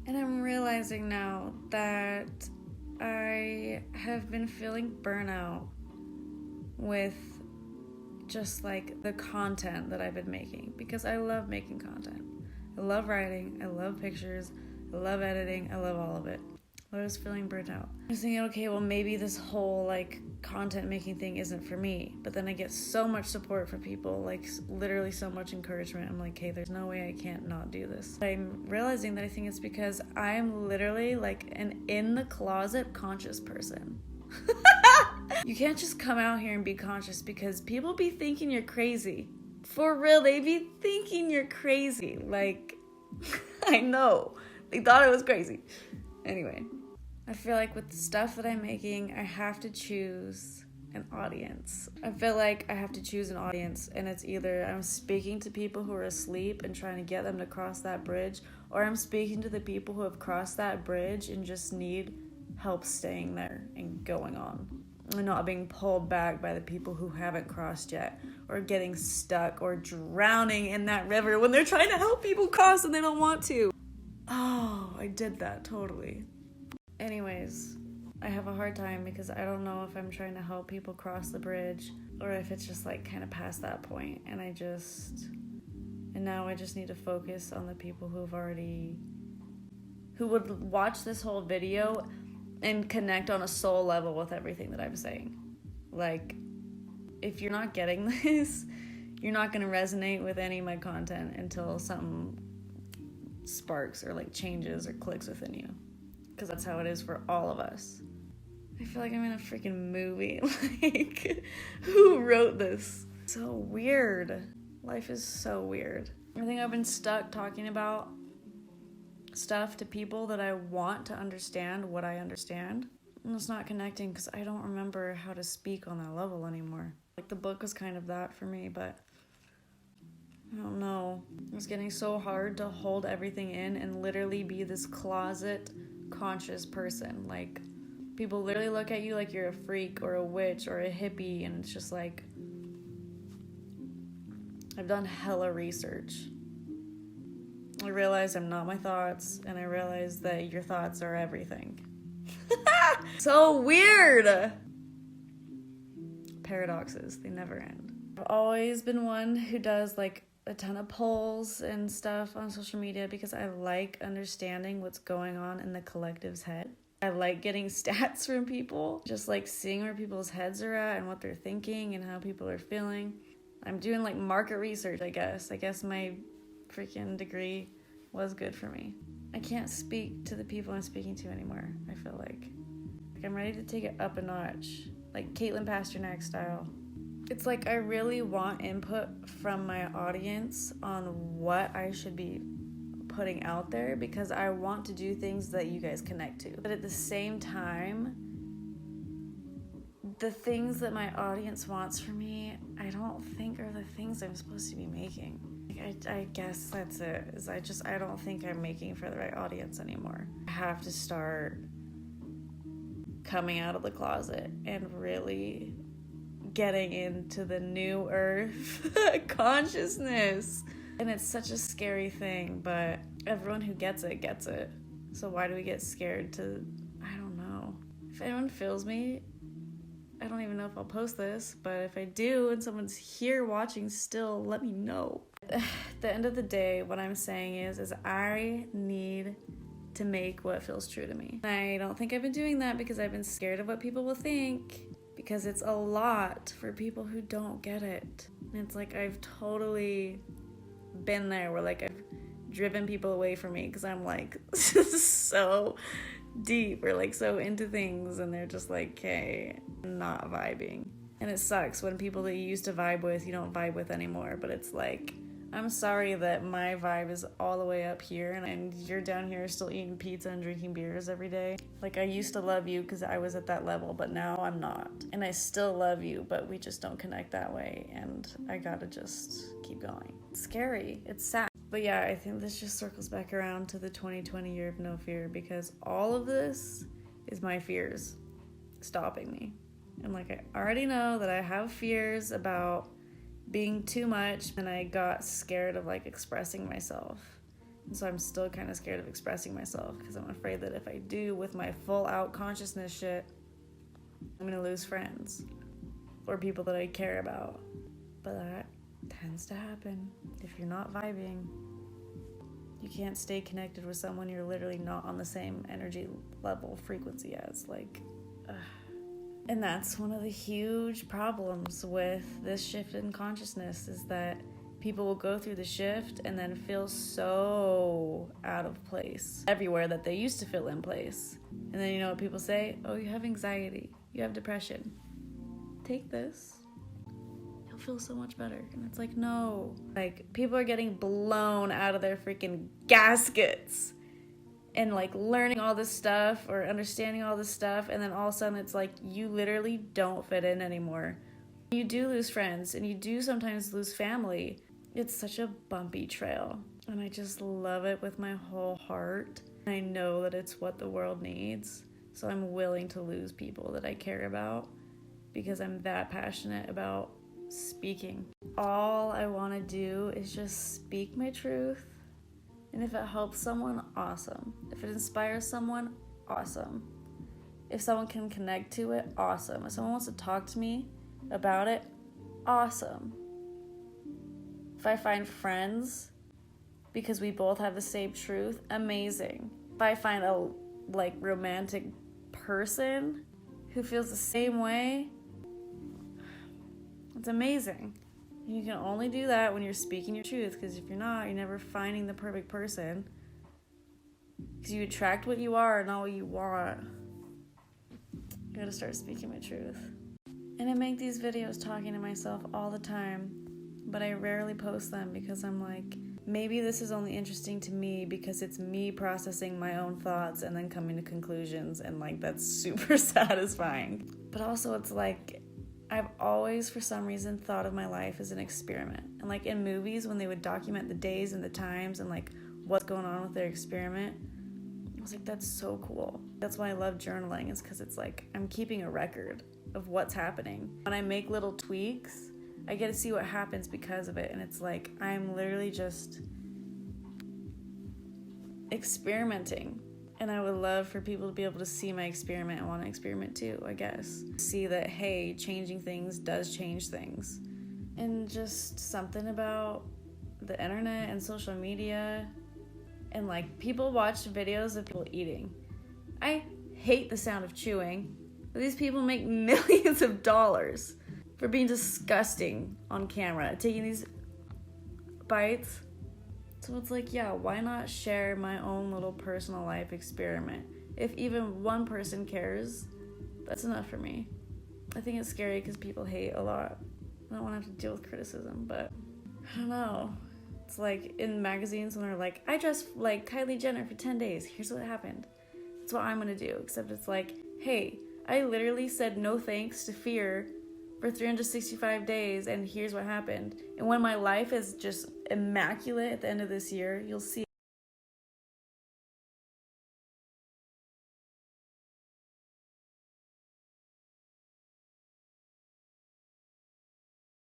And I'm realizing now that I have been feeling burnout with just like the content that I've been making, because I love making content. I love writing, I love pictures, I love editing, I love all of it. But I was feeling burnt out. I was thinking, okay, well maybe this whole like content making thing isn't for me. But then I get so much support from people, like literally so much encouragement. I'm like, hey, there's no way I can't not do this. I'm realizing that I think it's because I'm literally like an in the closet conscious person. You can't just come out here and be conscious, because people be thinking you're crazy. For real, they be thinking you're crazy. Like, I know. They thought I was crazy. Anyway, I feel like with the stuff that I'm making, I have to choose an audience. I feel like I have to choose an audience, and it's either I'm speaking to people who are asleep and trying to get them to cross that bridge, or I'm speaking to the people who have crossed that bridge and just need help staying there and going on, and not being pulled back by the people who haven't crossed yet, or getting stuck or drowning in that river when they're trying to help people cross and they don't want to. Oh, I did that totally. Anyways, I have a hard time because I don't know if I'm trying to help people cross the bridge or if it's just like kind of past that point, and now I just need to focus on the people who would watch this whole video and connect on a soul level with everything that I'm saying. Like, if you're not getting this, you're not going to resonate with any of my content until something sparks or like changes or clicks within you. Because that's how it is for all of us. I feel like I'm in a freaking movie. Like, who wrote this? So weird. Life is so weird. I think I've been stuck talking about stuff to people that I want to understand what I understand, and it's not connecting because I don't remember how to speak on that level anymore. Like, the book was kind of that for me, but I don't know. It's getting so hard to hold everything in and literally be this closet conscious person. Like, people literally look at you like you're a freak or a witch or a hippie, and it's just like, I've done hella research. I realize I'm not my thoughts, and I realize that your thoughts are everything. So weird! Paradoxes, they never end. I've always been one who does like a ton of polls and stuff on social media because I like understanding what's going on in the collective's head. I like getting stats from people, just like seeing where people's heads are at and what they're thinking and how people are feeling. I'm doing like market research, I guess. I guess my freaking degree was good for me. I can't speak to the people I'm speaking to anymore, I feel like. I'm ready to take it up a notch, like Caitlin Pasternak style. It's like I really want input from my audience on what I should be putting out there, because I want to do things that you guys connect to. But at the same time, the things that my audience wants from me, I don't think are the things I'm supposed to be making. I guess that's it. I don't think I'm making for the right audience anymore. I have to start coming out of the closet and really getting into the new earth consciousness. And it's such a scary thing, but everyone who gets it gets it. So why do we get scared to, I don't know. If anyone feels me, I don't even know if I'll post this, but if I do and someone's here watching still, let me know. At the end of the day, what I'm saying is I need to make what feels true to me. I don't think I've been doing that because I've been scared of what people will think, because it's a lot for people who don't get it. And it's like I've totally been there where like I've driven people away from me because I'm like so deep or like so into things, and they're just like, hey, not vibing. And it sucks when people that you used to vibe with, you don't vibe with anymore. But it's like, I'm sorry that my vibe is all the way up here and you're down here still eating pizza and drinking beers every day. Like, I used to love you because I was at that level, but now I'm not. And I still love you, but we just don't connect that way, and I gotta just keep going. It's scary. It's sad. But yeah, I think this just circles back around to the 2020 year of no fear, because all of this is my fears stopping me. And like, I already know that I have fears about being too much, and I got scared of like expressing myself And so I'm still kind of scared of expressing myself because I'm afraid that if I do with my full out consciousness shit, I'm going to lose friends or people that I care about. But that tends to happen if you're not vibing. You can't stay connected with someone you're literally not on the same energy level frequency as. And that's one of the huge problems with this shift in consciousness, is that people will go through the shift and then feel so out of place everywhere that they used to feel in place. And then you know what people say? Oh, you have anxiety, you have depression. Take this. You'll feel so much better. And it's like, no. People are getting blown out of their freaking gaskets and learning all this stuff or understanding all this stuff, and then all of a sudden it's like you literally don't fit in anymore. You do lose friends, and you do sometimes lose family. It's such a bumpy trail, and I just love it with my whole heart. I know that it's what the world needs, so I'm willing to lose people that I care about because I'm that passionate about speaking. All I want to do is just speak my truth. And if it helps someone, awesome. If it inspires someone, awesome. If someone can connect to it, awesome. If someone wants to talk to me about it, awesome. If I find friends because we both have the same truth, amazing. If I find a romantic person who feels the same way, it's amazing. You can only do that when you're speaking your truth, because if you're not, you're never finding the perfect person. Because you attract what you are, not what you want. I gotta start speaking my truth. And I make these videos talking to myself all the time, but I rarely post them because I'm like, maybe this is only interesting to me because it's me processing my own thoughts and then coming to conclusions, and that's super satisfying. But also it's I've always, for some reason, thought of my life as an experiment. And in movies, when they would document the days and the times and what's going on with their experiment, I was like, that's so cool. That's why I love journaling, is because it's I'm keeping a record of what's happening. When I make little tweaks, I get to see what happens because of it. And it's I'm literally just experimenting. And I would love for people to be able to see my experiment and want to experiment too, I guess. See that, hey, changing things does change things. And just something about the internet and social media. And people watch videos of people eating. I hate the sound of chewing. But these people make millions of dollars for being disgusting on camera, taking these bites. So it's yeah, why not share my own little personal life experiment? If even one person cares, that's enough for me. I think it's scary because people hate a lot. I don't want to have to deal with criticism, but I don't know. It's in magazines when they're I dressed like Kylie Jenner for 10 days. Here's what happened. That's what I'm going to do. Except it's hey, I literally said no thanks to fear for 365 days, and here's what happened. And when my life is just immaculate at the end of this year, you'll see